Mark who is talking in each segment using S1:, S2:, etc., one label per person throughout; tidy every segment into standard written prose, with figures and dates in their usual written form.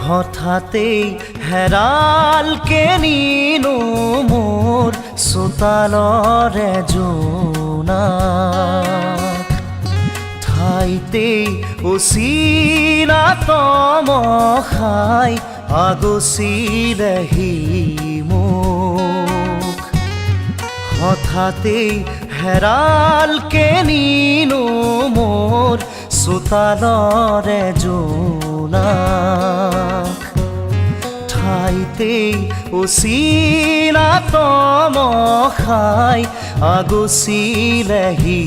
S1: হঠাতেই হেৰালকে নিনো মোৰ চোতালৰে জোনাক। ঠাইতেই অচিনাতম খাই আগচিলেহি মোক। হঠাতেই হেৰালকে নিনো মোৰ চোতালৰে জোনাক। ঠাইতেই অচিনাতম খাই আগচিলেহি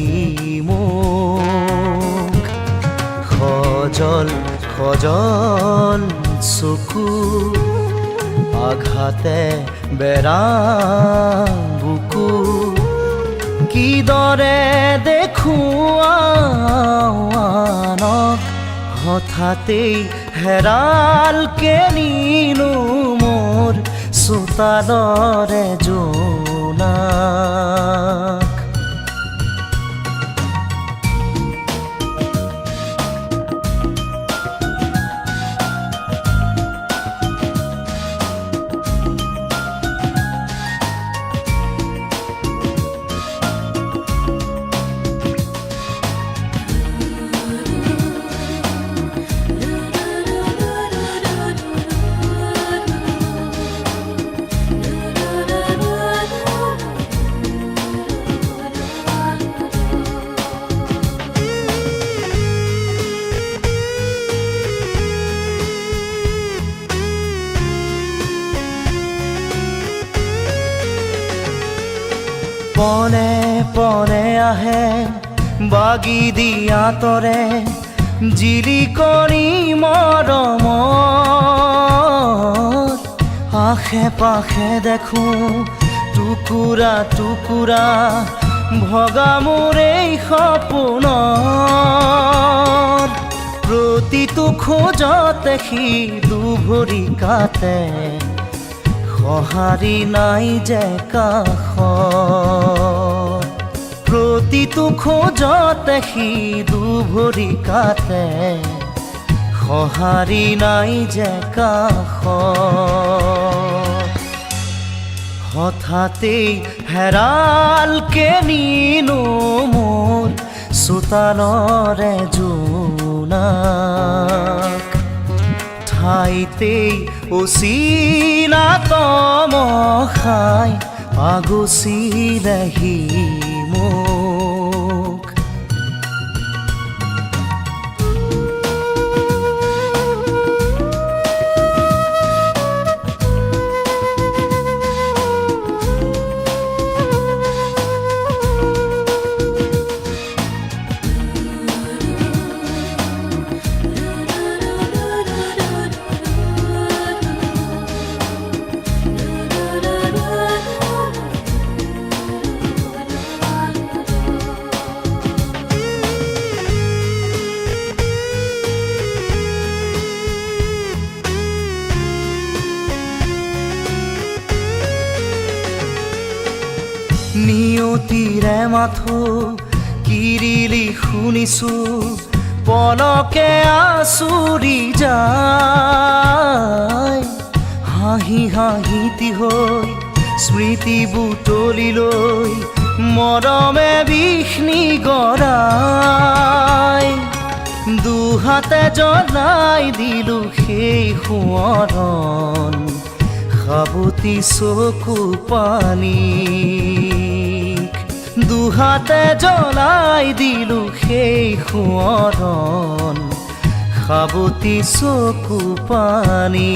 S1: মোক। খজল খজল চকু আঘাতে বেৰা বুকু। কিদৰে দেখুৱানক হঠাতেই হেৰালকে নিনো মোৰ চোতালৰে জোনাক। পনে পনে আহে বাগি দিয়া তৰে জিলিকনি মৰমত। আশে পাশে দেখোঁ টুকুৰা টুকুৰা ভগা মোৰ এই সপোনত। প্ৰতিটো খোজতে সি দুভৰি কাটে সঁহাৰি নাই যে কাষত। প্ৰতিটো খোজতে সি দুভৰি কাটে সঁহাৰি নাই যে কাষত। হঠাতেই হেৰালকে নিনো মোৰ চোতালৰে জোনাক। ঠাইতেই অচিনাতম খাই আগচিলেহি মোক। নিয়তিৰে মাথো কিৰিলি শুনিছো পলকে আচুৰি যায়। হাঁহি হাঁহিতি হৈ স্মৃতি বুটলি লৈ মৰমে বিষ্ণি গৰাই। দুহাতে জ্বলাই দিলো সেই সোঁৱৰণ সাবতি চকু পানী। দুহাতে জ্বলাই দিলো সেই সোঁৱৰণ সাবতি চকু পানী।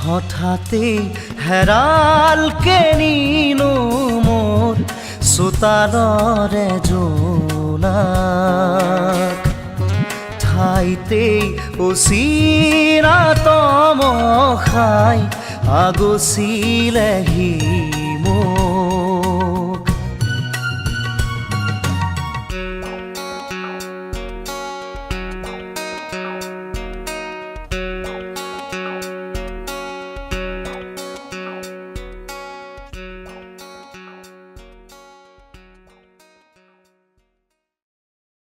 S1: হঠাতেই হেৰালকে নিনো মোৰ চোতালৰে জোনাক। ঠাইতেই অচিনাতম খাই আগচিলেহি মোক।